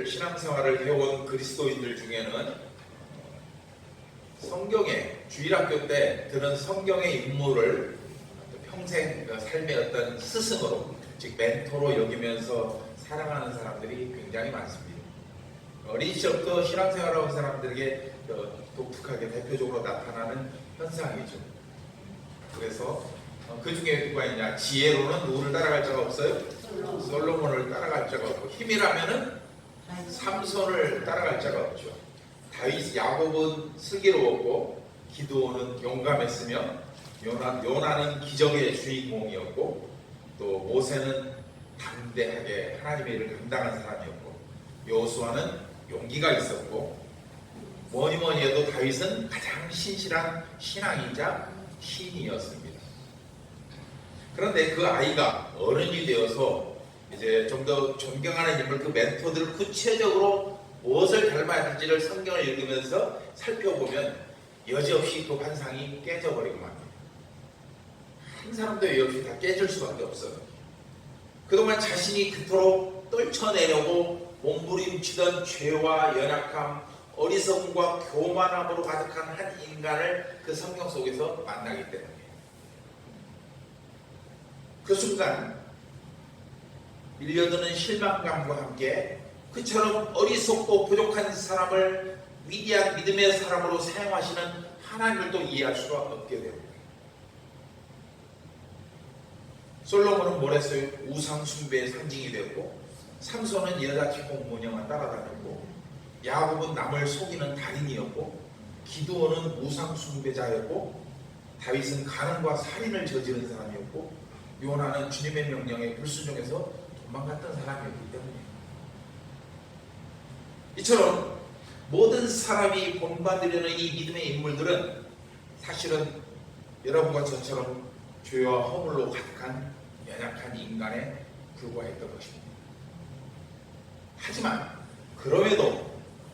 신앙생활을 해온 그리스도인들 중에는 성경에 주일학교 때 들은 성경의 인물을 평생 삶의 어떤 스승으로, 즉 멘토로 여기면서 사랑하는 사람들이 굉장히 많습니다. 어린 시절부터 신앙생활하는 사람들에게 독특하게 대표적으로 나타나는 현상이죠. 그래서 그 중에 누가 있냐? 지혜로는 누구를 따라갈 자가 없어요? 솔로몬을 따라갈 자가 없고, 힘이라면은 삼손을 따라갈 자가 없죠. 야곱은 슬기로웠고, 기드온은 용감했으며, 요나는 기적의 주인공이었고, 또 모세는 담대하게 하나님의 일을 감당한 사람이었고, 여호수아는 용기가 있었고, 뭐니 해도 다윗은 가장 신실한 신앙이자 신이었습니다. 그런데 그 아이가 어른이 되어서 이제 좀 더 존경하는 인물, 그 멘토들을 구체적으로 무엇을 닮아야 할지를 성경을 읽으면서 살펴보면 여지없이 그 환상이 깨져버리고 맙니다. 한 사람도 여지없이 다 깨질 수밖에 없어요. 그동안 자신이 그토록 떨쳐내려고 몸부림치던 죄와 연약함, 어리석음과 교만함으로 가득한 한 인간을 그 성경 속에서 만나기 때문이에요. 그 순간 밀려드는 실망감과 함께 그처럼 어리석고 부족한 사람을 위대한 믿음의 사람으로 사용하시는 하나님을 또 이해할 수가 없게 됩니다. 솔로몬은 뭘 했어요? 우상 숭배의 상징이 되었고, 삼손은 여자친구 모녀만 따라다녔고, 야곱은 남을 속이는 달인이었고, 기드온은 우상 숭배자였고, 다윗은 간음과 살인을 저지른 사람이었고, 요나는 주님의 명령에 불순종해서 도망갔던 사람이었기 때문이에요. 이처럼 모든 사람이 본받으려는 이 믿음의 인물들은 사실은 여러분과 저처럼 죄와 허물로 가득한 연약한 인간에 불과했던 것입니다. 하지만 그럼에도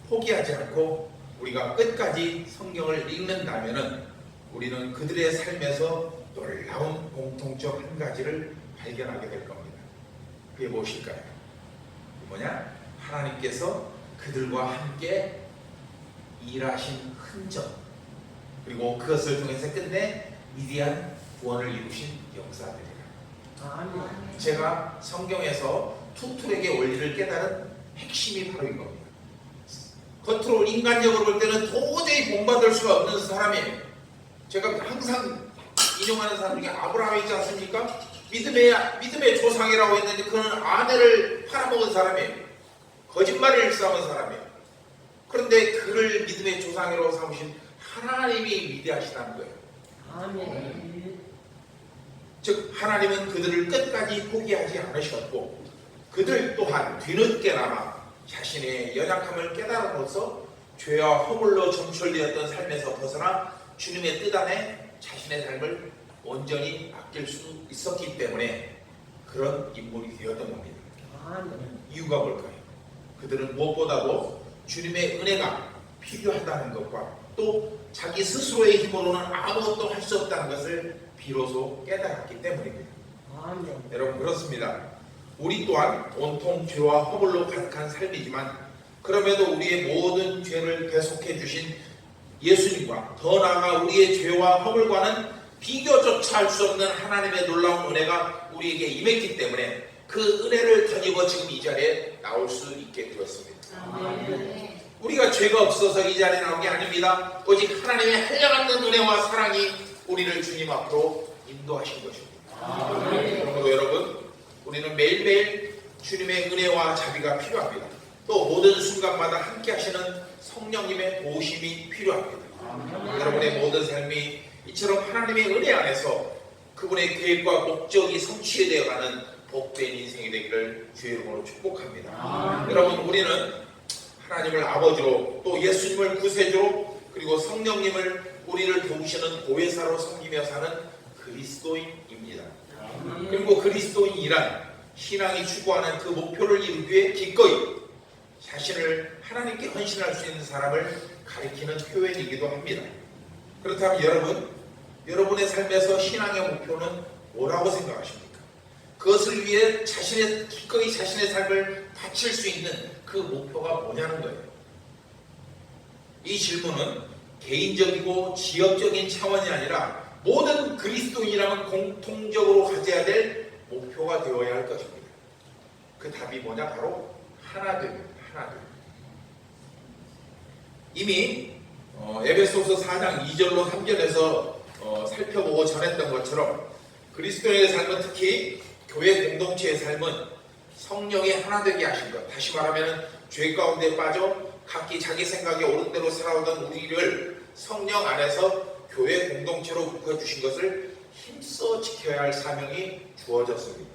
포기하지 않고 우리가 끝까지 성경을 읽는다면 우리는 그들의 삶에서 놀라운 공통점 한 가지를 발견하게 될 겁니다. 그게 무엇일까요? 뭐냐? 하나님께서 그들과 함께 일하신 흔적, 그리고 그것을 통해서 끝내 위대한 구원을 이루신 역사들이라. 제가 성경에서 투툴에게 원리를 깨달은 핵심이 바로 이겁니다. 겉으로 인간적으로 볼 때는 도저히 본받을 수가 없는 사람이에요. 제가 항상 인용하는 사람 중에 아브라함이 있지 않습니까? 믿음의 조상이라고 했는데 그는 아내를 팔아먹은 사람이에요. 거짓말을 일삼은 사람이에요. 그런데 그를 믿음의 조상이라고 삼으신 하나님이 위대하시다는 거예요. 아멘. 즉 하나님은 그들을 끝까지 포기하지 않으셨고, 그들 또한 뒤늦게나마 자신의 연약함을 깨달음으로써 죄와 허물로 점철되었던 삶에서 벗어나 주님의 뜻 안에 자신의 삶을 온전히 맡길 수 있었기 때문에 그런 인물이 되었던 겁니다. 이유가 뭘까요? 그들은 무엇보다도 주님의 은혜가 필요하다는 것과 또 자기 스스로의 힘으로는 아무것도 할 수 없다는 것을 비로소 깨달았기 때문입니다. 여러분, 그렇습니다. 우리 또한 온통 죄와 허물로 가득한 삶이지만 그럼에도 우리의 모든 죄를 대속해 주신 예수님과 더 나아가 우리의 죄와 허물과는 비교조차 할 수 없는 하나님의 놀라운 은혜가 우리에게 임했기 때문에 그 은혜를 덧입어 지금 이 자리에 나올 수 있게 되었습니다. 우리가 죄가 없어서 이 자리에 나온 게 아닙니다. 오직 하나님의 한량없는 은혜와 사랑이 우리를 주님 앞으로 인도하신 것입니다. 그러므로 여러분, 우리는 매일매일 주님의 은혜와 자비가 필요합니다. 또 모든 순간마다 함께 하시는 성령님의 도우심이 필요합니다. 여러분의 모든 삶이 이처럼 하나님의 은혜 안에서 그분의 계획과 목적이 성취되어가는 복된 인생이 되기를 주의 이름으로 축복합니다. 여러분, 우리는 하나님을 아버지로 또 예수님을 구세주로 그리고 성령님을 우리를 도우시는 보혜사로 섬기며 사는 그리스도인입니다. 그리고 그리스도인이란 신앙이 추구하는 그 목표를 이루기 위해 기꺼이 자신을 하나님께 헌신할 수 있는 사람을 가리키는 표현이기도 합니다. 그렇다면 여러분의 삶에서 신앙의 목표는 뭐라고 생각하십니까? 그것을 위해 기꺼이 자신의 삶을 바칠 수 있는 그 목표가 뭐냐는 거예요. 이 질문은 개인적이고 지역적인 차원이 아니라 모든 그리스도인이라면 공통적으로 가져야 될 목표가 되어야 할 것입니다. 그 답이 뭐냐? 바로 하나됨입니다. 하나됨. 이미 에베소서 4장 2절로 3절에서 살펴보고 전했던 것처럼 그리스도인의 삶은, 특히 교회 공동체의 삶은 성령의 하나 되게 하신 것, 다시 말하면 죄 가운데 빠져 각기 자기 생각에 옳은 대로 살아오던 우리를 성령 안에서 교회 공동체로 묶어주신 것을 힘써 지켜야 할 사명이 주어졌습니다.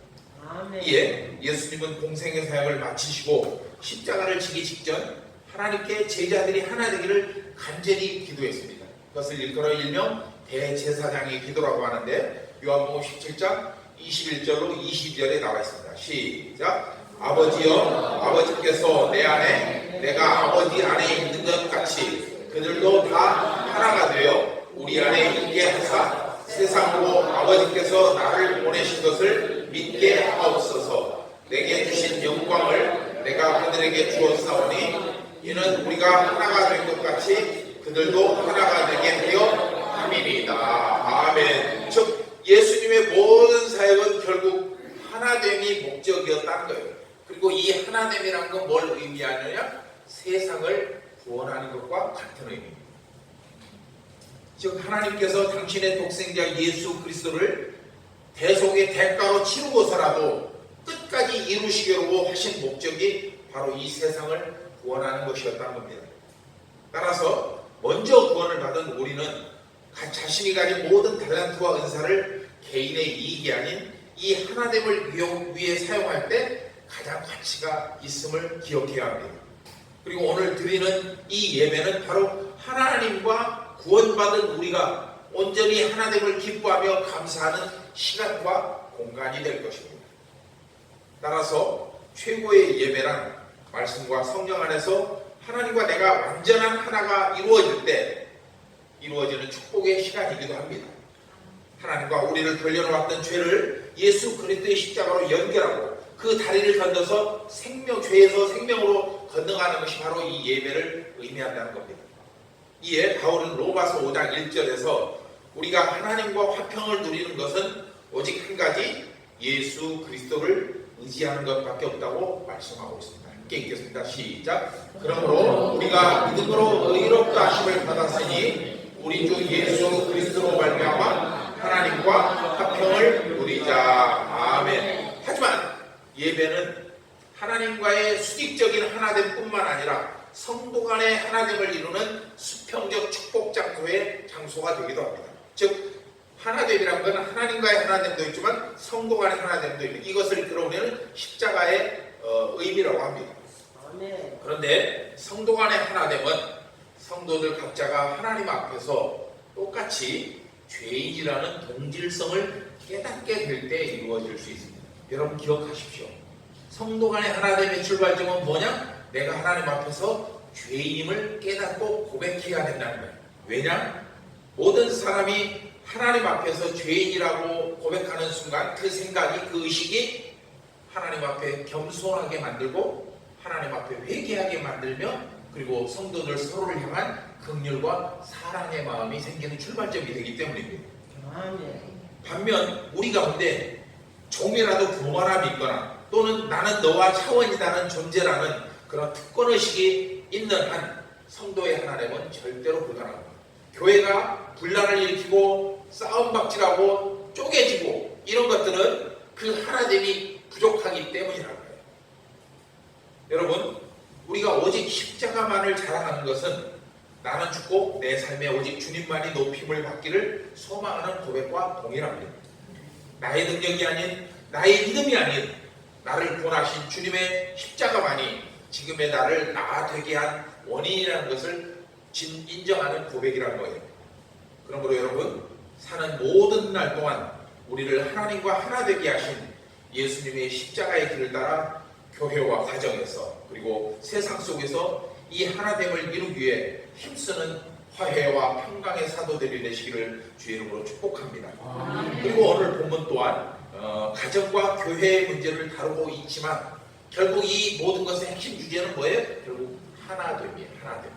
아멘. 이에 예수님은 공생의 사역을 마치시고 십자가를 지기 직전 하나님께 제자들이 하나 되기를 간절히 기도했습니다. 그것을 일컬어 일명 대제사장의 기도라고 하는데, 요한복음 17장 21절로 22절에 나와 있습니다. 시작. 아버지여, 아버지께서 내 안에 내가 아버지 안에 있는 것 같이 그들도 다 하나가 되어 우리 안에 있게 하사 세상으로 아버지께서 나를 보내신 것을 믿게 하옵소서. 내게 주신 영광을 내가 그들에게 주었사오니 이는 우리가 하나가 된 것 같이 그들도 하나가 되게 하여 함이니이다. 아멘. 즉 예수님의 모든 사역은 결국 하나됨이 목적이었다는 거예요. 그리고 이 하나됨이라는 건 뭘 의미하느냐? 세상을 구원하는 것과 같은 의미입니다. 즉 하나님께서 당신의 독생자 예수 그리스도를 대속의 대가로 치르고서라도 끝까지 이루시려고 하신 목적이 바로 이 세상을 구원하는 것이었다는 겁니다. 따라서 먼저 구원을 받은 우리는 자신이 가진 모든 탤런트와 은사를 개인의 이익이 아닌 이 하나됨을 위해 사용할 때 가장 가치가 있음을 기억해야 합니다. 그리고 오늘 드리는 이 예배는 바로 하나님과 구원받은 우리가 온전히 하나됨을 기뻐하며 감사하는 시간과 공간이 될 것입니다. 따라서 최고의 예배란 말씀과 성령 안에서 하나님과 내가 완전한 하나가 이루어질 때 이루어지는 축복의 시간이기도 합니다. 하나님과 우리를 돌려놓았던 죄를 예수 그리스도의 십자가로 연결하고 그 다리를 건너서 죄에서 생명으로 건너가는 것이 바로 이 예배를 의미한다는 겁니다. 이에 바울은 로마서 5장 1절에서 우리가 하나님과 화평을 누리는 것은 오직 한 가지 예수 그리스도를 의지하는 것밖에 없다고 말씀하고 있습니다. 함께 읽겠습니다. 시작. 그러므로 우리가 믿음으로 의롭다 하심을 받았으니 우리 주 예수 그리스도로 말미암아 하나님과 화평을 누리자. 아멘. 하지만 예배는 하나님과의 수직적인 하나됨뿐만 아니라 성도 간의 하나됨을 이루는 수평적 축복 장소가 되기도 합니다. 즉 하나됨이란 것은 하나님과의 하나됨도 있지만 성도 간의 하나됨도 있는, 이것을 이끌어오는 십자가의 의미라고 합니다. 아멘. 그런데 성도 간의 하나됨은 성도들 각자가 하나님 앞에서 똑같이 죄인이라는 동질성을 깨닫게 될 때 이루어질 수 있습니다. 여러분 기억하십시오. 성도 간의 하나됨의 출발점은 뭐냐? 내가 하나님 앞에서 죄인임을 깨닫고 고백해야 된다는 거예요. 왜냐? 모든 사람이 하나님 앞에서 죄인이라고 고백하는 순간 그 생각이, 그 의식이 하나님 앞에 겸손하게 만들고 하나님 앞에 회개하게 만들며, 그리고 성도들 서로를 향한 긍휼과 사랑의 마음이 생기는 출발점이 되기 때문입니다. 아멘. 반면 우리 가운데 조금이라도 교만함이 있거나 또는 나는 너와 차원이다는 존재라는 그런 특권의식이 있는 한 성도의 하나됨은 절대로 불가능합니다. 교회가 분란을 일으키고 싸움박질하고 쪼개지고 이런 것들은 그 하나됨이 부족하기 때문이라는 거예요. 여러분, 우리가 오직 십자가만을 자랑하는 것은 나는 죽고 내 삶에 오직 주님만이 높임을 받기를 소망하는 고백과 동일합니다. 나의 능력이 아닌, 나의 믿음이 아닌 나를 구원하신 주님의 십자가만이 지금의 나를 나 되게 한 원인이라는 것을 인정하는 고백이라는 거예요. 그러므로 여러분, 사는 모든 날 동안 우리를 하나님과 하나 되게 하신 예수님의 십자가의 길을 따라 교회와 가정에서 그리고 세상 속에서 이 하나됨을 이루기 위해 힘쓰는 화해와 평강의 사도들이 되시기를 주의 이름으로 축복합니다. 그리고 오늘 본문 또한 가정과 교회의 문제를 다루고 있지만 결국 이 모든 것의 핵심 주제는 뭐예요? 결국 하나됨이에요. 하나됨.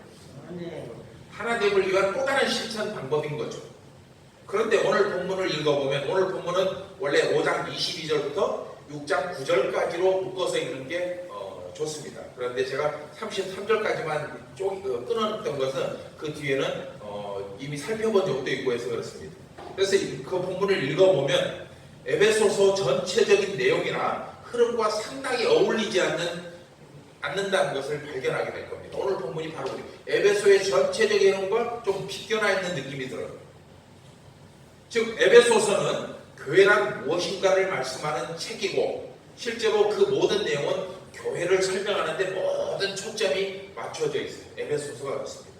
아멘. 하나됨을 위한 또 다른 실천 방법인 거죠. 그런데 오늘 본문을 읽어보면 오늘 본문은 원래 5장 22절부터 6장 9절까지로 묶어서 읽는 게 좋습니다. 그런데 제가 33절까지만 끊어냈던 것은 그 뒤에는 이미 살펴본 적도 있고 해서 그렇습니다. 그래서 그 본문을 읽어보면 에베소서 전체적인 내용이나 흐름과 상당히 어울리지 않는다는 것을 발견하게 될 겁니다. 오늘 본문이 바로 에베소의 전체적인 흐름과 좀 비껴나 있는 느낌이 들어요. 즉 에베소서는 교회란 무엇인가를 말씀하는 책이고 실제로 그 모든 내용은 교회를 설명하는데 모든 초점이 맞춰져 있어요. 에베소서가 그렇습니다.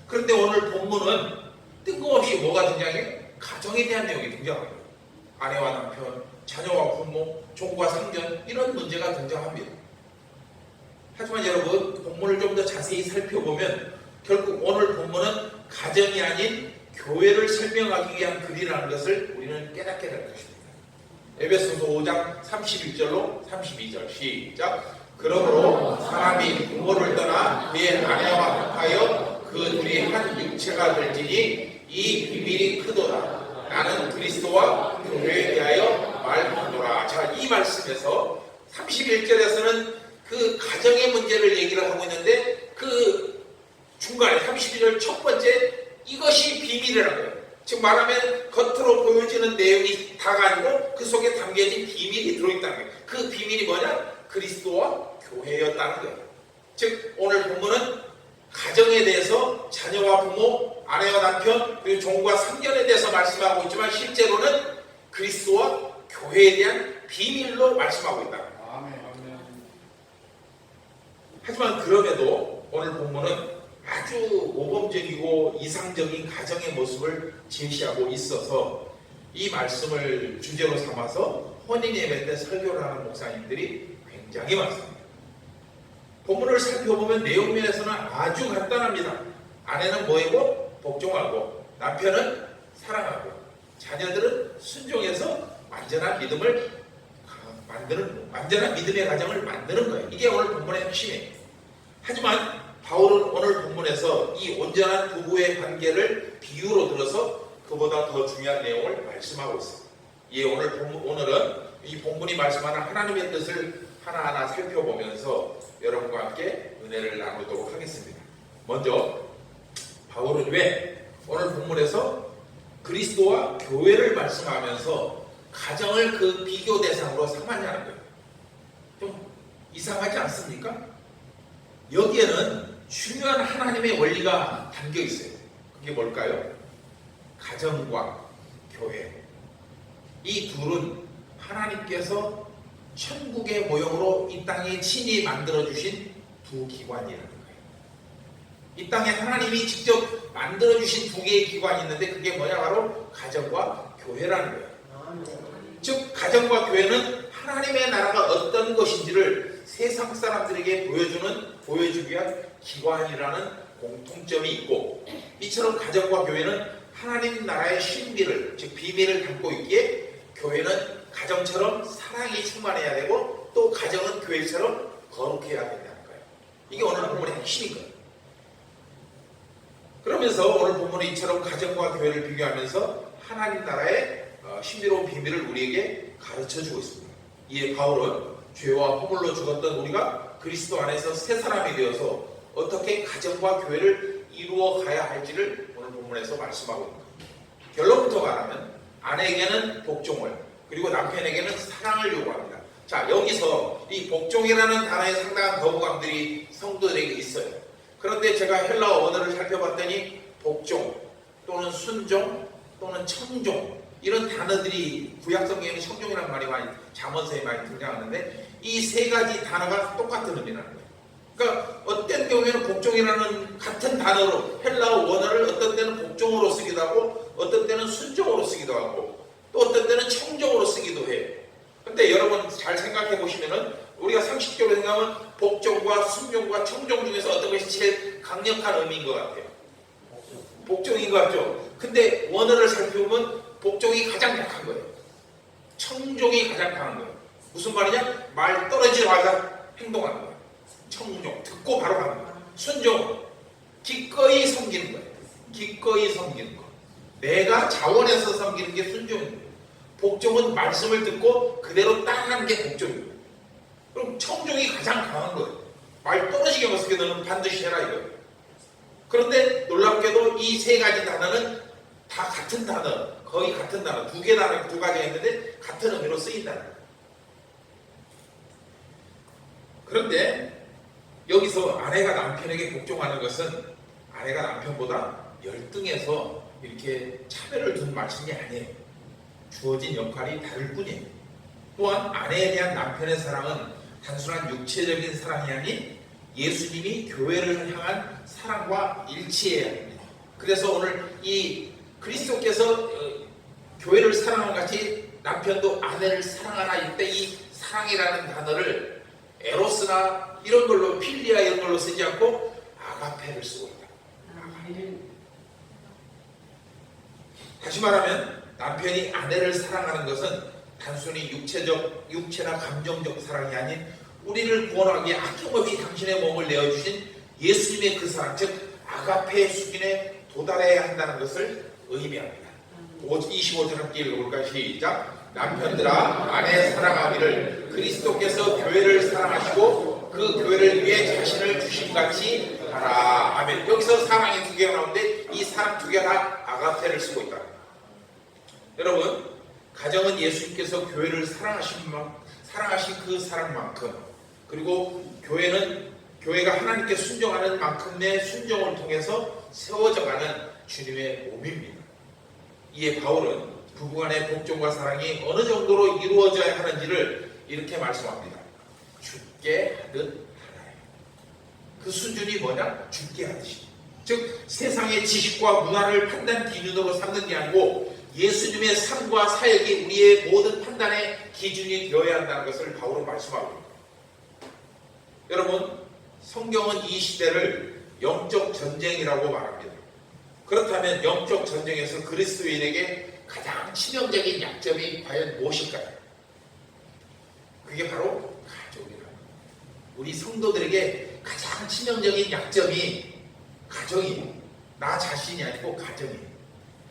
그런데 오늘 본문은 뜬금없이 뭐가 등장해요? 가정에 대한 내용이 등장합니다. 아내와 남편, 자녀와 부모, 종과 상견 이런 문제가 등장합니다. 하지만 여러분 본문을 좀 더 자세히 살펴보면 결국 오늘 본문은 가정이 아닌 교회를 설명하기 위한 글이라는 것을 우리는 깨닫게 될 것입니다. 에베소서 5장 31절로 32절 시작. 그러므로 사람이 부모를 떠나 그의 아내와 합하여 그 둘이 한 육체가 될지니 이 비밀이 크도다. 나는 그리스도와 교회에 대하여 말하노라. 자, 이 말씀에서 31절에서는 그 가정의 문제를 얘기를 하고 있는데 그 중간에 32절 첫 번째 이것이 비밀이라는 거예요. 즉 말하면 겉으로 보여지는 내용이 다가 아니고 그 속에 담겨진 비밀이 들어있다는 거예요. 그 비밀이 뭐냐? 그리스도와 교회였다는 거예요. 즉 오늘 본문은 가정에 대해서 자녀와 부모, 아내와 남편, 그리고 종과 상견에 대해서 말씀하고 있지만 실제로는 그리스도와 교회에 대한 비밀로 말씀하고 있다. 하지만 그럼에도 오늘 본문은 아주 모범적이고 이상적인 가정의 모습을 제시하고 있어서 이 말씀을 주제로 삼아서 혼인예배 때 설교를 하는 목사님들이 굉장히 많습니다. 본문을 살펴보면 내용면에서는 아주 간단합니다. 아내는 뭐이고? 복종하고, 남편은 사랑하고, 자녀들은 순종해서 완전한 믿음의 가정을 만드는 거예요. 이게 오늘 본문의 핵심이에요. 하지만 바울은 오늘 본문에서 이 온전한 부부의 관계를 비유로 들어서 그보다 더 중요한 내용을 말씀하고 있습니다. 오늘은 이 본문이 말씀하는 하나님의 뜻을 하나하나 살펴보면서 여러분과 함께 은혜를 나누도록 하겠습니다. 먼저 바울은 왜 오늘 본문에서 그리스도와 교회를 말씀하면서 가정을 그 비교 대상으로 삼았냐는 거예요. 좀 이상하지 않습니까? 여기에는 중요한 하나님의 원리가 담겨 있어요. 그게 뭘까요? 가정과 교회. 이 둘은 하나님께서 천국의 모형으로 이 땅에 친히 만들어주신 두 기관이라는 거예요. 이 땅에 하나님이 직접 만들어주신 두 개의 기관이 있는데 그게 뭐냐? 바로 가정과 교회라는 거예요. 즉 가정과 교회는 하나님의 나라가 어떤 것인지를 세상 사람들에게 보여주기 위한 기관이라는 공통점이 있고, 이처럼 가정과 교회는 하나님 나라의 신비를, 즉 비밀을 담고 있기에 교회는 가정처럼 사랑이 충만해야 되고 또 가정은 교회처럼 거룩해야 된다는 거예요. 이게 오늘 본문의 핵심인 거예요. 그러면서 오늘 본문은 이처럼 가정과 교회를 비교하면서 하나님 나라의 신비로운 비밀을 우리에게 가르쳐주고 있습니다. 이에 바울은 죄와 허물로 죽었던 우리가 그리스도 안에서 새 사람이 되어서 어떻게 가정과 교회를 이루어 가야 할지를 오늘 본문에서 말씀하고 있습니다. 결론부터 말하면 아내에게는 복종을, 그리고 남편에게는 사랑을 요구합니다. 자, 여기서 이 복종이라는 단어에 상당한 거부감들이 성도들에게 있어요. 그런데 제가 헬라어 원어를 살펴봤더니 복종 또는 순종 또는 청종 이런 단어들이 구약성경에는 청종이라는 말이 많이 잠언서에 많이 등장하는데 이 세 가지 단어가 똑같은 의미라는 거예요. 그러니까 어떤 경우에는 복종이라는 같은 단어로 헬라어 원어를 어떤 때는 복종으로 쓰기도 하고 어떤 때는 순종으로 쓰기도 하고 또 어떤 때는 청종으로 쓰기도 해요. 근데 여러분 잘 생각해 보시면은 우리가 상식적으로 생각하면 복종과 순종과 청종 중에서 어떤 것이 제일 강력한 의미인 것 같아요. 복종인 것 같죠? 근데 원어를 살펴보면 복종이 가장 약한 거예요. 청종이 가장 강한 거예요. 무슨 말이냐? 말 떨어지자마자 행동하는 거예요. 청종, 듣고 바로 가는 거예요. 순종, 기꺼이 섬기는 거예요. 기꺼이 섬기는 거. 내가 자원해서 섬기는 게 순종인 거예요. 복종은 말씀을 듣고 그대로 따르는 게 복종인 거예요. 그럼 청종이 가장 강한 거예요. 말 떨어지게 못쓰게 너는 반드시 해라 이거예요. 그런데 놀랍게도 이 세 가지 단어는 다 같은 단어, 거의 같은 단어, 두 가지가 있는데 같은 의미로 쓰인다는 거예요. 그런데 여기서 아내가 남편에게 복종하는 것은 아내가 남편보다 열등해서 이렇게 차별을 둔 말씀이 아니에요. 주어진 역할이 다를 뿐이에요. 또한 아내에 대한 남편의 사랑은 단순한 육체적인 사랑이 아닌 예수님이 교회를 향한 사랑과 일치해야 합니다. 그래서 오늘 이 그리스도께서 교회를 사랑한 같이 남편도 아내를 사랑하라 이때 이 사랑이라는 단어를 에로스나 이런 걸로 필리아 이런 걸로 쓰지 않고 아가페를 쓰고 있다. 다시 말하면 남편이 아내를 사랑하는 것은 단순히 육체나 감정적 사랑이 아닌 우리를 구원하기 위해 아낌없이 당신의 몸을 내어주신 예수님의 그 사랑, 즉 아가페의 수준에 도달해야 한다는 것을 의미합니다. 25절 함께 읽어볼까요? 시작. 남편들아 아내 사랑하기를 그리스도께서 교회를 사랑하시고 그 교회를 위해 자신을 주심같이 하라. 아멘. 여기서 사랑이 두 개가 나오는데 이 사랑 두 개 다 아가페를 쓰고 있다. 여러분, 가정은 예수님께서 교회를 사랑하신 그 사랑만큼, 그리고 교회가 하나님께 순종하는 만큼의 순종을 통해서 세워져가는 주님의 몸입니다. 이에 바울은 부부간의 복종과 사랑이 어느 정도로 이루어져야 하는지를 이렇게 말씀합니다. 죽게 하듯 하나요. 그 수준이 뭐냐? 죽게 하듯이. 즉 세상의 지식과 문화를 판단 기준으로 삼는 게 아니고 예수님의 삶과 사역이 우리의 모든 판단의 기준이 되어야 한다는 것을 바울은 말씀하고 있습니다. 여러분, 성경은 이 시대를 영적 전쟁이라고 말합니다. 그렇다면 영적 전쟁에서 그리스도인에게 가장 치명적인 약점이 과연 무엇일까요? 그게 바로 가족이라는 거예요. 우리 성도들에게 가장 치명적인 약점이 가정이에요. 나 자신이 아니고 가정이에요.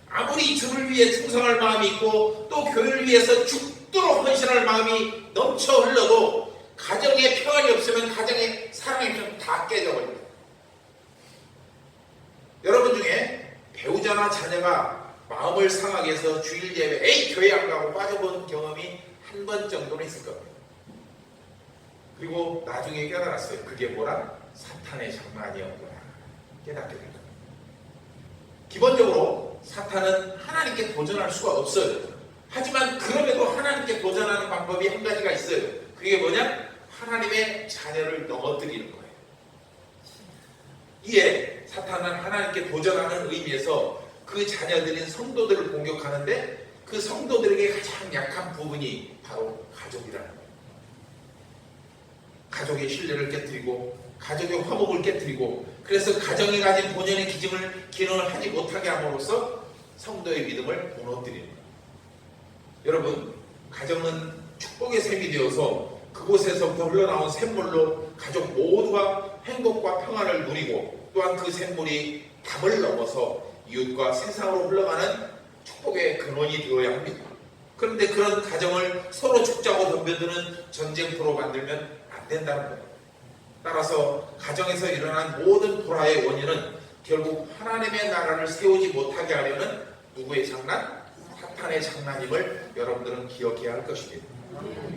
아무리 주를 위해 충성할 마음이 있고 또 교회를 위해서 죽도록 헌신할 마음이 넘쳐 흘러도 가정에 평안이 없으면 가정의 사랑이 좀 다 깨져버립니다. 여러분 중에 배우자나 자녀가 마음을 상하게 해서 주일 예배 에이 교회 안 가고 빠져본 경험이 한 번 정도는 있을 겁니다. 그리고 나중에 깨달았어요. 그게 뭐라? 사탄의 장난이었구나. 깨닫게 된 겁니다. 기본적으로 사탄은 하나님께 도전할 수가 없어요. 하지만 그럼에도 하나님께 도전하는 방법이 한 가지가 있어요. 그게 뭐냐? 하나님의 자녀를 넘어뜨리는 거예요. 이에 사탄은 하나님께 도전하는 의미에서 그 자녀들인 성도들을 공격하는데 그 성도들에게 가장 약한 부분이 바로 가족이라는 거예요. 가족의 신뢰를 깨뜨리고 가족의 화목을 깨뜨리고 그래서 가정이 가진 본연의 기능을 하지 못하게 함으로써 성도의 믿음을 무너뜨리는 거예요. 여러분, 가정은 축복의 샘이 되어서 그곳에서부터 흘러나온 샘물로 가족 모두가 행복과 평안을 누리고 또한 그 샘물이 담을 넘어서 이웃과 세상으로 흘러가는 축복의 근원이 되어야 합니다. 그런데 그런 가정을 서로 죽자고 덤벼드는 전쟁터로 만들면 안 된다는 거예요. 따라서 가정에서 일어난 모든 불화의 원인은 결국 하나님의 나라를 세우지 못하게 하려는 누구의 장난? 사탄의 장난임을 여러분들은 기억해야 할 것입니다.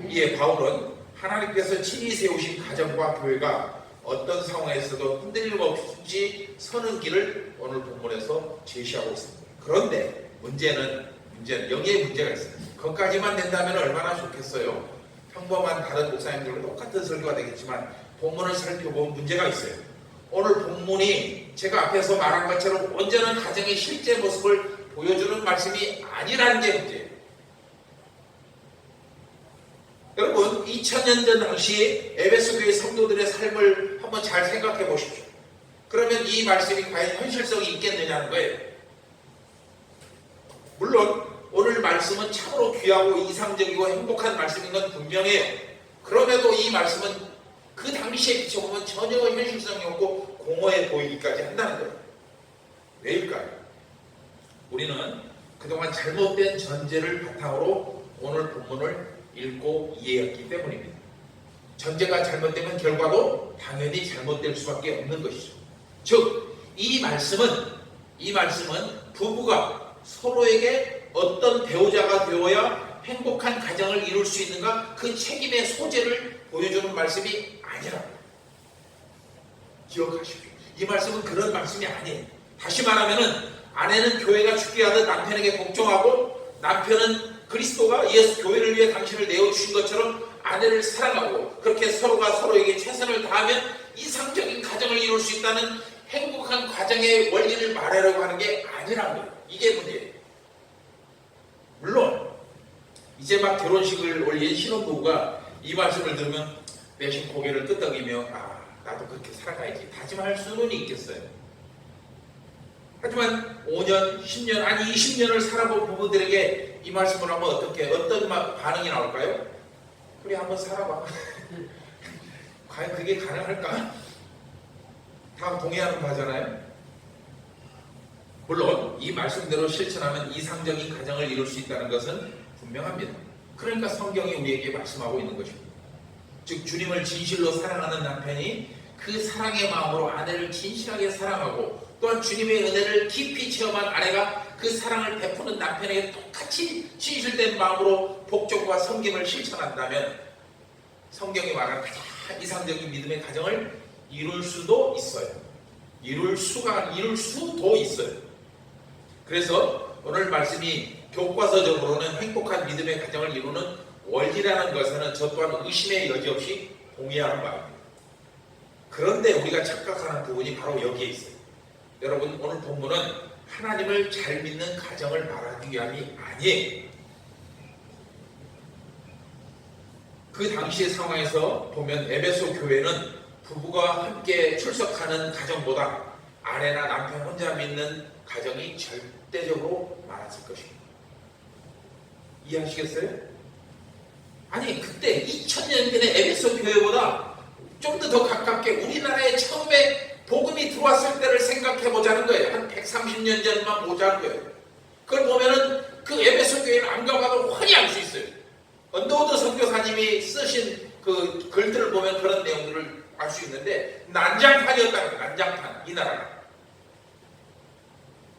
이에 바울은 하나님께서 친히 세우신 가정과 교회가 어떤 상황에서도 흔들림 없이 서는 길을 오늘 본문에서 제시하고 있습니다. 그런데 문제는 여기에 문제가 있어요. 거기까지만 된다면 얼마나 좋겠어요. 평범한 다른 목사님들과 똑같은 설교가 되겠지만 본문을 살펴보면 문제가 있어요. 오늘 본문이 제가 앞에서 말한 것처럼 온전한 가정의 실제 모습을 보여주는 말씀이 아니라는 게 문제예요. 여러분, 2000년 전 당시 에베소 교회 성도들의 삶을 한번 잘 생각해 보십시오. 그러면 이 말씀이 과연 현실성이 있겠느냐는 거예요. 물론 오늘 말씀은 참으로 귀하고 이상적이고 행복한 말씀인 건 분명해요. 그럼에도 이 말씀은 그 당시에 비춰보면 전혀 현실성이 없고 공허해 보이기까지 한다는 거예요. 왜일까요? 우리는 그동안 잘못된 전제를 바탕으로 오늘 본문을 읽고 이해했기 때문입니다. 전제가 잘못되면 결과도 당연히 잘못될 수밖에 없는 것이죠. 즉, 이 말씀은 부부가 서로에게 어떤 배우자가 되어야 행복한 가정을 이룰 수 있는가, 그 책임의 소재를 보여주는 말씀이 아니라고 기억하십시오. 이 말씀은 그런 말씀이 아니에요. 다시 말하면 아내는 교회가 죽게 하듯 남편에게 복종하고, 남편은 그리스도가 예수 교회를 위해 당신을 내어주신 것처럼 아내를 사랑하고, 그렇게 서로가 서로에게 최선을 다하면 이상적인 가정을 이룰 수 있다는 행복한 가정의 원리를 말하려고 하는 게 아니라는 거예요. 이게 문제예요. 물론 이제 막 결혼식을 올린 신혼부부가 이 말씀을 들으면 내심 고개를 끄덕이며 나도 그렇게 살아가야지 다짐할 수는 있겠어요. 하지만 5년, 10년, 아니 20년을 살아본 부부들에게 이 말씀을 하면 어떤 반응이 나올까요? 그래, 한번 살아봐. 과연 그게 가능할까? 다 동의하는 바잖아요. 물론 이 말씀대로 실천하면 이상적인 가정을 이룰 수 있다는 것은 분명합니다. 그러니까 성경이 우리에게 말씀하고 있는 것입니다. 즉, 주님을 진실로 사랑하는 남편이 그 사랑의 마음으로 아내를 진실하게 사랑하고, 또한 주님의 은혜를 깊이 체험한 아내가 그 사랑을 베푸는 남편에게 똑같이 진실된 마음으로 복종과 섬김을 실천한다면 성경이 말하는 가장 이상적인 믿음의 가정을 이룰 수도 있어요. 이룰 수도 있어요. 그래서 오늘 말씀이 교과서적으로는 행복한 믿음의 가정을 이루는 원리라는 것에는 저 또한 의심의 여지 없이 동의하는 바입니다. 그런데 우리가 착각하는 부분이 바로 여기에 있어요. 여러분, 오늘 본문은 하나님을 잘 믿는 가정을 말하기 위함이 아니에요. 그 당시의 상황에서 보면 에베소 교회는 부부가 함께 출석하는 가정보다 아내나 남편 혼자 믿는 가정이 절대적으로 많았을 것입니다. 이해하시겠어요? 아니, 그때 2000년 전에 에베소 교회보다 좀 더 가깝게 우리나라에 처음에 복음이 들어왔을 때를 생각해 보자는 거예요. 한 130년 전만 보자는 거예요. 그걸 보면은 그 에베소 교회는 안 가봐도 훤히 알 수 있어요. 언더우드 선교사님이 쓰신 그 글들을 보면 그런 내용들을 알 수 있는데, 난장판이었다는 거예요. 난장판. 이 나라가.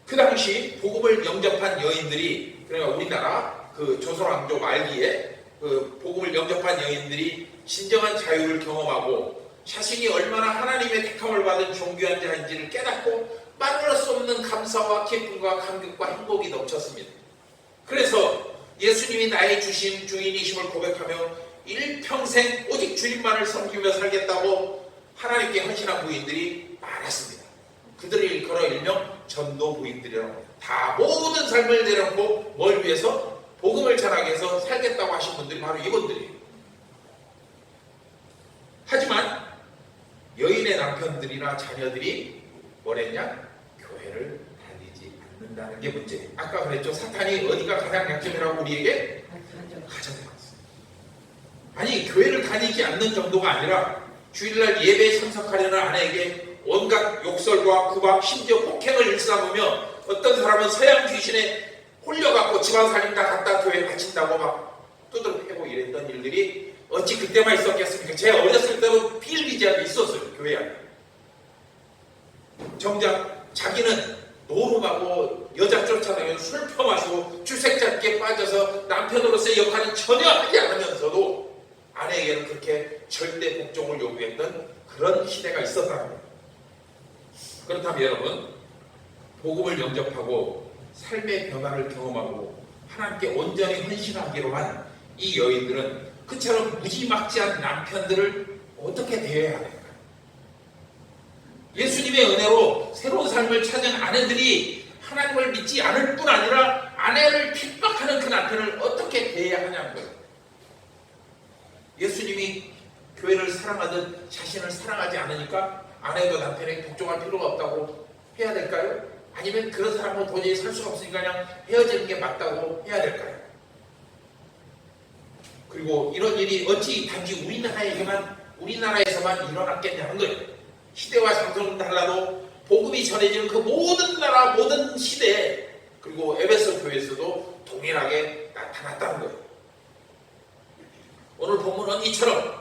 그 당시 복음을 영접한 여인들이, 그러니까 우리나라 그 조선왕조 말기에 그 복음을 영접한 여인들이 진정한 자유를 경험하고 자신이 얼마나 하나님의 택함을 받은 존귀한 자인지를 깨닫고 말할 수 없는 감사와 기쁨과 감격과 행복이 넘쳤습니다. 그래서 예수님이 나의 주신 주인이심을 고백하며 일평생 오직 주님만을 섬기며 살겠다고 하나님께 헌신한 부인들이 많았습니다. 그들을 일컬어 일명 전도 부인들이라고 합니다. 다 모든 삶을 내려놓고 뭘 위해서? 복음을 전하기 위해서 살겠다고 하신 분들이 바로 이분들이에요. 하지만 여인의 남편들이나 자녀들이 뭐랬냐? 교회를 다니지 않는다는 게 문제예요. 아까 그랬죠. 사탄이 어디가 가장 약점이라고 우리에게 가져들었어요. 아니, 교회를 다니지 않는 정도가 아니라 주일날 예배에 참석하려는 아내에게 온갖 욕설과 구박, 심지어 폭행을 일삼으며, 어떤 사람은 서양 귀신에 홀려갖고 집안 살림 다 갖다 교회에 바친다고 막 두드러 패고 이랬던 일들이 어찌 그때만 있었겠습니까? 제가 어렸을 때도 비일비재하게 있었어요. 교회 안에. 정작 자기는 노름하고 여자 쫓아다니면서 술 펴마시고 주색잡기에 빠져서 남편으로서의 역할은 전혀 하지 않으면서도 아내에게는 그렇게 절대 복종을 요구했던 그런 시대가 있었다는 거예요. 그렇다면 여러분, 복음을 영접하고 삶의 변화를 경험하고 하나님께 온전히 헌신하기로 한 이 여인들은 그처럼 무지막지한 남편들을 어떻게 대해야 할까요? 예수님의 은혜로 새로운 삶을 찾은 아내들이 하나님을 믿지 않을 뿐 아니라 아내를 핍박하는 그 남편을 어떻게 대해야 하냐는 거예요. 예수님이 교회를 사랑하듯 자신을 사랑하지 않으니까 아내도 남편에게 복종할 필요가 없다고 해야 될까요? 아니면 그런 사람은 도저히 살 수가 없으니까 그냥 헤어지는 게 맞다고 해야 될까요? 그리고 이런 일이 어찌 단지 우리나라에게만 우리나라에서만 일어났겠냐는 거예요. 시대와 장소는 달라도 복음이 전해지는 그 모든 나라 모든 시대 그리고 에베소 교회에서도 동일하게 나타났다는 거예요. 오늘 본문은 이처럼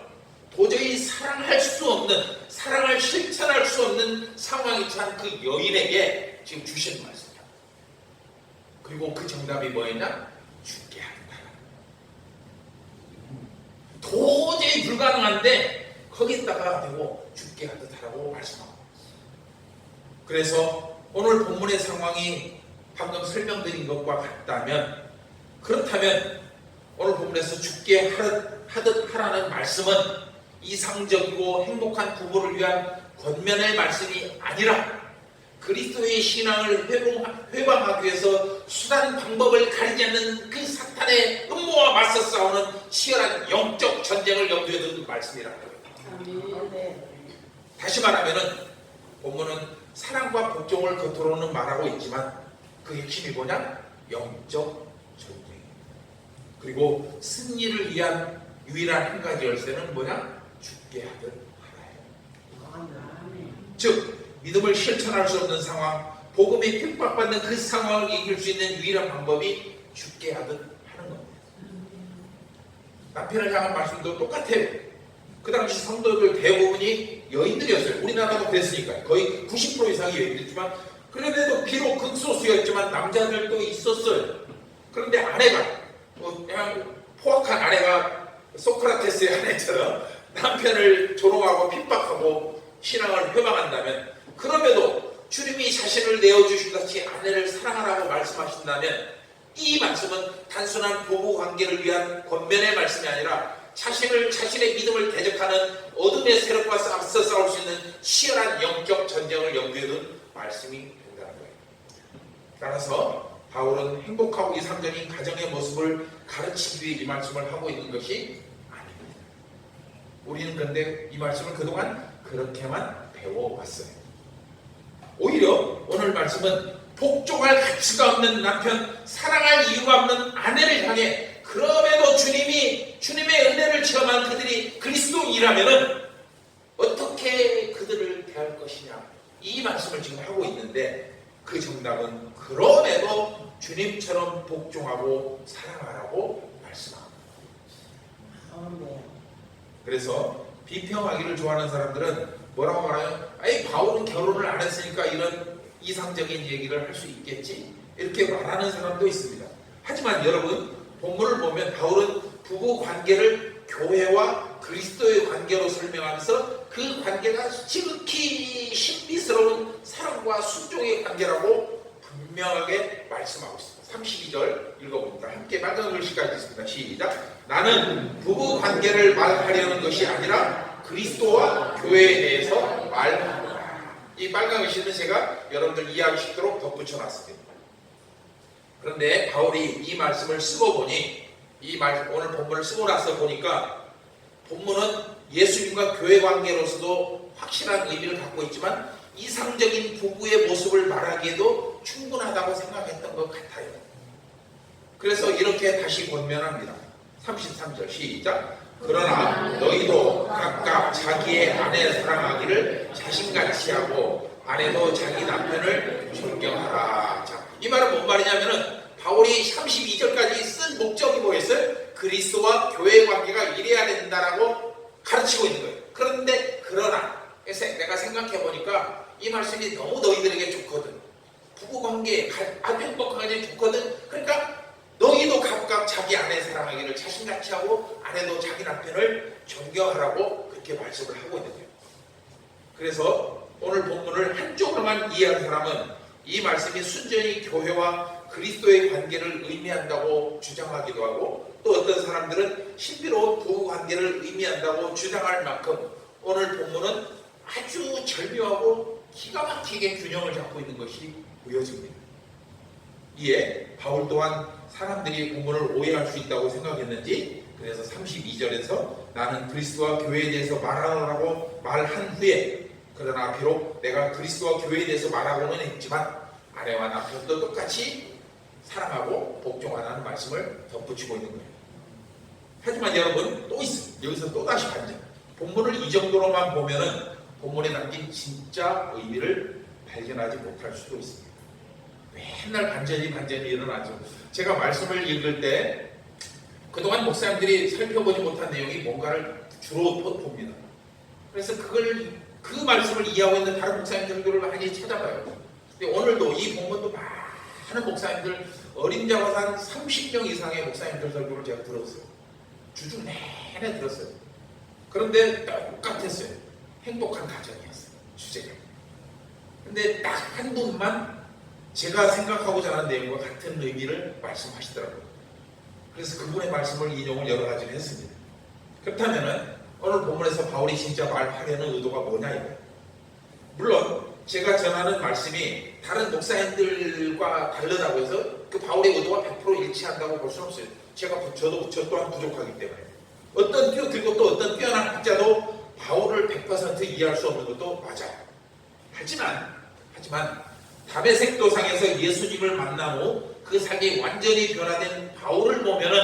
도저히 사랑할 수 없는 사랑을 실천할 수 없는 상황이 찬 그 여인에게 지금 주신 말씀이야. 그리고 그 정답이 뭐였냐? 죽게 한다. 도저히 불가능한데 거기다가 대고 죽게 하듯하라고 말씀하고 있어요. 그래서 오늘 본문의 상황이 방금 설명드린 것과 같다면 그렇다면 오늘 본문에서 죽게 하듯 하라는 말씀은 이상적이고 행복한 부부를 위한 권면의 말씀이 아니라 그리스도의 신앙을 회방하기 위해서 수단 방법을 가리지 않는 그 사탄의 음모와 맞서 싸우는 치열한 영적 전쟁을 염두에 둔 말씀이라는 겁니다. 아멘. 다시 말하면 본문은 사랑과 복종을 겉으로는 말하고 있지만 그 핵심이 뭐냐? 영적 전쟁. 그리고 승리를 위한 유일한 한 가지 열쇠는 뭐냐? 죽게 하듯 하라요. 즉 믿음을 실천할 수 없는 상황, 복음이 핍박받는 그 상황을 이길 수 있는 유일한 방법이 죽게 하듯 하는 겁니다. 남편을 향한 말씀도 똑같아요. 그 당시 성도들 대부분이 여인들이었어요. 우리나라도 그랬으니까요. 거의 90% 이상이 여인들이지만 그런데도 비록 극소수였지만 남자들도 있었어요. 그런데 아내가 그냥 포악한 아내가 소크라테스의 아내처럼 남편을 조롱하고 핍박하고 신앙을 회방한다면 그럼에도 주님이 자신을 내어주신 같이 아내를 사랑하라고 말씀하신다면 이 말씀은 단순한 부부관계를 위한 권면의 말씀이 아니라 자신의 믿음을 대적하는 어둠의 세력과 맞서 싸울 수 있는 치열한 영적 전쟁을 염두에 둔 말씀이 된다는 거예요. 따라서 바울은 행복하고 이상적인 가정의 모습을 가르치기 위해 이 말씀을 하고 있는 것이 아닙니다. 우리는 그런데 이 말씀을 그동안 그렇게만 배워왔어요. 오히려 오늘 말씀은 복종할 가치가 없는 남편, 사랑할 이유가 없는 아내를 향해 그럼에도 주님의 은혜를 체험한 그들이 그리스도인이라면 어떻게 그들을 대할 것이냐 이 말씀을 지금 하고 있는데 그 정답은 그럼에도 주님처럼 복종하고 사랑하라고 말씀합니다. 아멘. 그래서 비평하기를 좋아하는 사람들은 뭐라고 말해요? 아니 바울은 결혼을 안 했으니까 이런 이상적인 얘기를 할 수 있겠지? 이렇게 말하는 사람도 있습니다. 하지만 여러분 본문을 보면 바울은 부부 관계를 교회와 그리스도의 관계로 설명하면서 그 관계가 지극히 신비스러운 사랑과 순종의 관계라고 분명하게 말씀하고 있습니다. 32절 읽어봅니다. 함께 빨간 글씨까지 있습니다. 시작. 나는 부부 관계를 말하려는 것이 아니라 그리스도와 교회에 대해서 말하노라. 이 빨간 글씨는 제가 여러분들 이해하기 쉽도록 덧붙여 놨습니다. 그런데 바울이 이 말씀을 쓰고 보니 오늘 본문을 쓰고 나서 보니까 본문은 예수님과 교회 관계로서도 확실한 의미를 갖고 있지만 이상적인 부부의 모습을 말하기에도 충분하다고 생각했던 것 같아요. 그래서 이렇게 다시 권면합니다. 33절 시작. 그러나 너희도 각각 자기의 아내 사랑하기를 자신같이 하고 아내도 자기 남편을 존경하라. 자, 이 말은 뭔 말이냐면은 바울이 32절까지 쓴 목적이 뭐였어요? 그리스도와 교회의 관계가 이래야 된다라고 가르치고 있는 거예요. 그런데 그러나 내가 생각해 보니까 이 말씀이 너무 너희들에게 좋거든. 부부관계 아주 행복하게 좋거든. 그러니까 너희도 각각 자기 아내 사랑하기를 자신같이 하고 아내도 자기 남편을 존경하라고 그렇게 말씀을 하고 있는 거예요. 그래서 오늘 본문을 한쪽으로만 이해한 사람은 이 말씀이 순전히 교회와 그리스도의 관계를 의미한다고 주장하기도 하고 또 어떤 사람들은 신비로운 부부관계를 의미한다고 주장할 만큼 오늘 본문은 아주 절묘하고 기가 막히게 균형을 잡고 있는 것이 보여집니다. 이에 바울 또한 사람들이 본문을 오해할 수 있다고 생각했는지 그래서 32절에서 나는 그리스도와 교회에 대해서 말하노라고 말한 후에 그러나 비록 내가 그리스도와 교회에 대해서 말하고는 했지만 아내와 남편도 똑같이 사랑하고 복종하라는 말씀을 덧붙이고 있는 거예요. 하지만 여러분 또 있습니다. 여기서 또 다시 반전. 본문을 이 정도로만 보면은 본문에 담긴 진짜 의미를 발견하지 못할 수도 있습니다. 맨날 반전이 일어나죠. 제가 말씀을 읽을 때 그동안 목사님들이 살펴보지 못한 내용이 뭔가를 주로 봅니다. 그래서 그 말씀을 이해하고 있는 다른 목사님들을 많이 찾아봐요. 근데 오늘도 이 본문도 많은 목사님들, 어림잡아서 한 30명 이상의 목사님들 설교를 제가 들었어요. 주중 내내 들었어요. 그런데 똑같았어요. 행복한 가정이었어요. 주제가. 근데 딱 한 분만 제가 생각하고자 하는 내용과 같은 의미를 말씀하시더라고요. 그래서 그분의 말씀을 인용을 여러 가지를 했습니다. 그렇다면은 오늘 본문에서 바울이 진짜 말하려는 의도가 뭐냐 이거예요. 물론 제가 전하는 말씀이 다른 목사님들과 다르다고 해서 그 바울의 의도가 100% 일치한다고 볼 수는 없어요. 저 또한 부족하기 때문에. 그리고 또 어떤 뛰어난 학자도 바울을 100% 이해할 수 없는 것도 맞아요. 하지만 다메섹 도상에서 예수님을 만난 후 그 삶이 완전히 변화된 바울을 보면은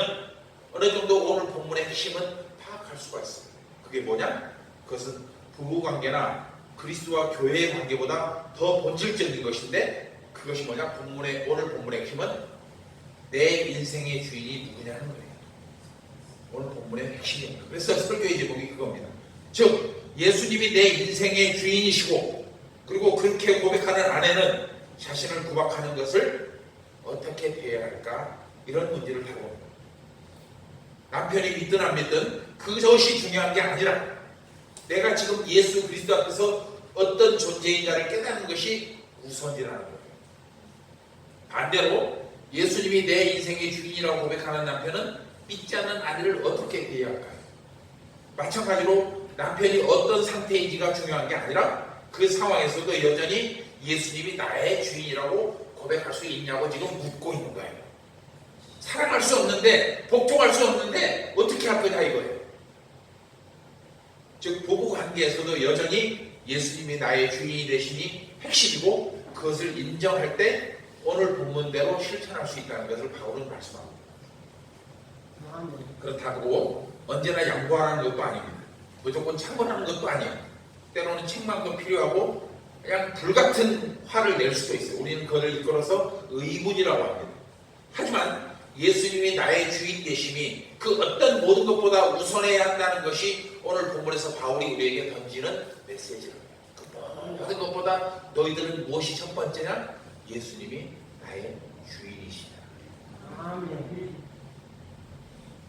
어느 정도 오늘 본문의 핵심은 파악할 수가 있습니다. 그게 뭐냐? 그것은 부부관계나 그리스도와 교회의 관계보다 더 본질적인 것인데 그것이 뭐냐? 오늘 본문의 핵심은 내 인생의 주인이 누구냐는 거예요. 오늘 본문의 핵심입니다. 그래서 설교의 제목이 그겁니다. 즉 예수님이 내 인생의 주인이시고 그리고 그렇게 고백하는 아내는 자신을 구박하는 것을 어떻게 대해야 할까? 이런 문제를 다루고 남편이 믿든 안 믿든 그것이 중요한 게 아니라 내가 지금 예수 그리스도 앞에서 어떤 존재인가를 깨닫는 것이 우선이라는 거예요. 반대로 예수님이 내 인생의 주인이라고 고백하는 남편은 믿지 않는 아내를 어떻게 대해야 할까요? 마찬가지로 남편이 어떤 상태인지가 중요한 게 아니라 그 상황에서도 여전히 예수님이 나의 주인이라고 고백할 수 있냐고 지금 묻고 있는 거예요. 사랑할 수 없는데, 복종할 수 없는데 어떻게 할 거냐 이거예요. 즉 부부관계에서도 여전히 예수님이 나의 주인이 되시니 핵심이고 그것을 인정할 때 오늘 본문대로 실천할 수 있다는 것을 바울은 말씀합니다. 그렇다고 언제나 양보하는 것도 아닙니다. 무조건 참고하는 것도 아니에요. 때로는 책망도 필요하고 그냥 불같은 화를 낼 수도 있어요. 우리는 그걸 이끌어서 의문이라고 합니다. 하지만 예수님이 나의 주인 되심이 그 어떤 모든 것보다 우선해야 한다는 것이 오늘 본문에서 바울이 우리에게 던지는 메시지입니다. 그 모든 것보다 너희들은 무엇이 첫 번째냐? 예수님이 나의 주인이시다. 아멘.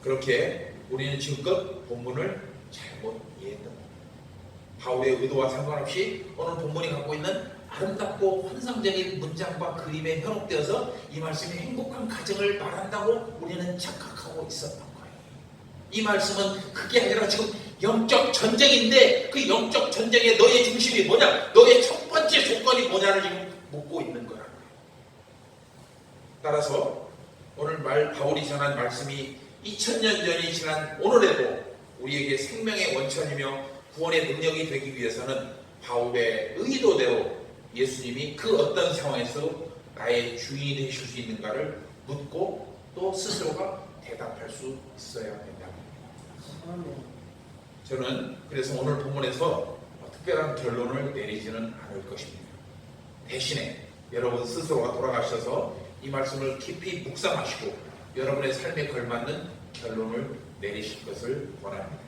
그렇게 우리는 지금껏 본문을 잘못 이해했던 겁니다. 바울의 의도와 상관없이 오늘 본문이 갖고 있는 아름답고 환상적인 문장과 그림에 현혹되어서 이 말씀이 행복한 가정을 말한다고 우리는 착각하고 있었던 거예요. 이 말씀은 그게 아니라 지금 영적 전쟁인데 그 영적 전쟁의 너의 중심이 뭐냐? 너의 첫 번째 조건이 뭐냐를 지금 묻고 있는 거라는 거예요. 따라서 오늘 바울이 전한 말씀이 2000년 전이 지난 오늘에도 우리에게 생명의 원천이며 구원의 능력이 되기 위해서는 바울의 의도대로 예수님이 그 어떤 상황에서 나의 주인이 되실 수 있는가를 묻고 또 스스로가 대답할 수 있어야 된다. 저는 그래서 오늘 본문에서 특별한 결론을 내리지는 않을 것입니다. 대신에 여러분 스스로가 돌아가셔서 이 말씀을 깊이 묵상하시고 여러분의 삶에 걸맞는 결론을 내리실 것을 원합니다.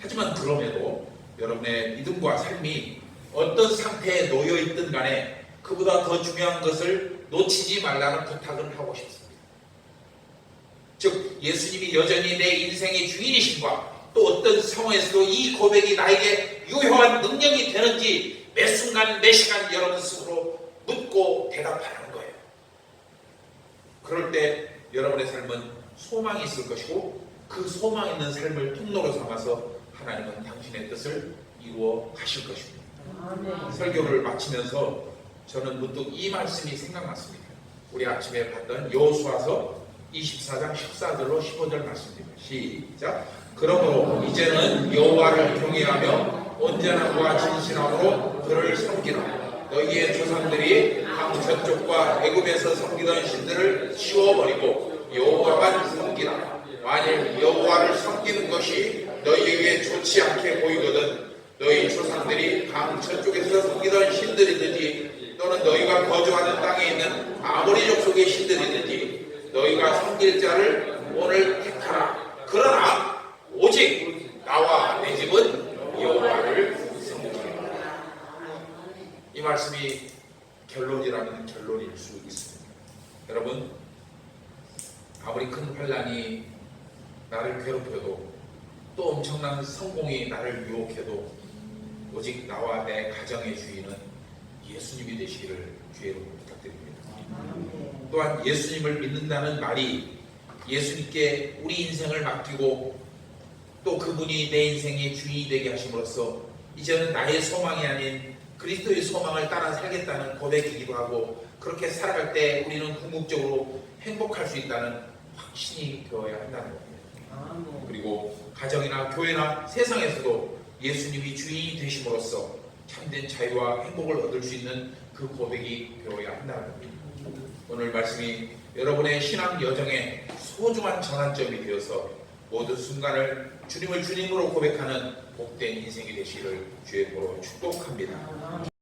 하지만 그럼에도 여러분의 믿음과 삶이 어떤 상태에 놓여있든 간에 그보다 더 중요한 것을 놓치지 말라는 부탁을 하고 싶습니다. 즉 예수님이 여전히 내 인생의 주인이신가 또 어떤 상황에서도 이 고백이 나에게 유효한 능력이 되는지 매 순간 매 시간 여러분 스스로 묻고 대답하는 거예요. 그럴 때 여러분의 삶은 소망이 있을 것이고 그 소망 있는 삶을 통로로 삼아서 하나님은 당신의 뜻을 이루어 가실 것입니다. 아멘. 설교를 마치면서 저는 문득 이 말씀이 생각났습니다. 우리 아침에 봤던 여호수아서 24장 14절로 15절 말씀입니다. 시작. 그러므로 이제는 여호와를 경외하며 온전함과 진실함으로 그를 섬기라. 너희의 조상들이 강 저쪽과 애굽에서 섬기던 신들을 치워버리고 여호와만 섬기라. 만일 여호와를 섬기는 것이 너희에게 좋지 않게 보이거든 너희 조상들이 강 저쪽에서 섬기던 신들이든지 또는 너희가 거주하는 땅에 있는 아모리 족속의 신들이든지 너희가 섬길 자를 오늘 택하라. 그러나 오직 나와 내 집은 여호와를 섬기라. 이 말씀이 결론이라면 결론일 수 있습니다. 여러분, 아무리 큰 환난이 나를 괴롭혀도 또 엄청난 성공이 나를 유혹해도 오직 나와 내 가정의 주인은 예수님이 되시기를 주의로 부탁드립니다. 또한 예수님을 믿는다는 말이 예수님께 우리 인생을 맡기고 또 그분이 내 인생의 주인이 되게 하심으로써 이제는 나의 소망이 아닌 그리스도의 소망을 따라 살겠다는 고백이기도 하고 그렇게 살아갈 때 우리는 궁극적으로 행복할 수 있다는 확신이 되어야 한다는 겁니다. 그리고 가정이나 교회나 세상에서도 예수님이 주인이 되심으로써 참된 자유와 행복을 얻을 수 있는 그 고백이 되어야 한다는 겁니다. 오늘 말씀이 여러분의 신앙 여정에 소중한 전환점이 되어서 모든 순간을 주님을 주님으로 고백하는 복된 인생이 되시기를 주의 이름으로 축복합니다.